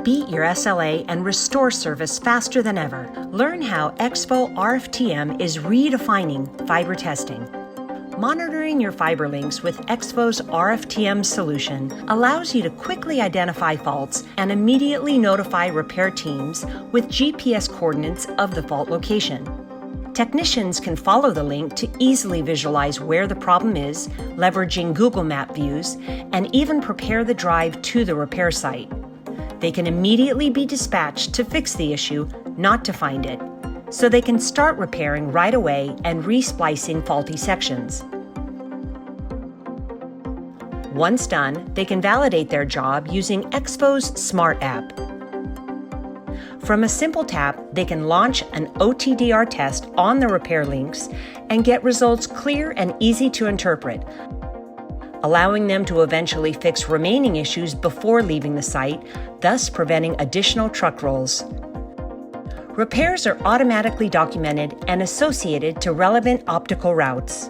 beat your SLA and restore service faster than ever. Learn how Expo RFTM is redefining fiber testing. Monitoring your fiber links with Expo's RFTM solution allows you to quickly identify faults and immediately notify repair teams with GPS coordinates of the fault location. Technicians can follow the link to easily visualize where the problem is, leveraging Google Map views, and even prepare the drive to the repair site. They can immediately be dispatched to fix the issue, not to find it, so they can start repairing right away and resplicing faulty sections. Once done, they can validate their job using Expo's Smart app. From a simple tap, they can launch an OTDR test on the repair links and get results clear and easy to interpret, allowing them to eventually fix remaining issues before leaving the site, thus preventing additional truck rolls. Repairs are automatically documented and associated to relevant optical routes.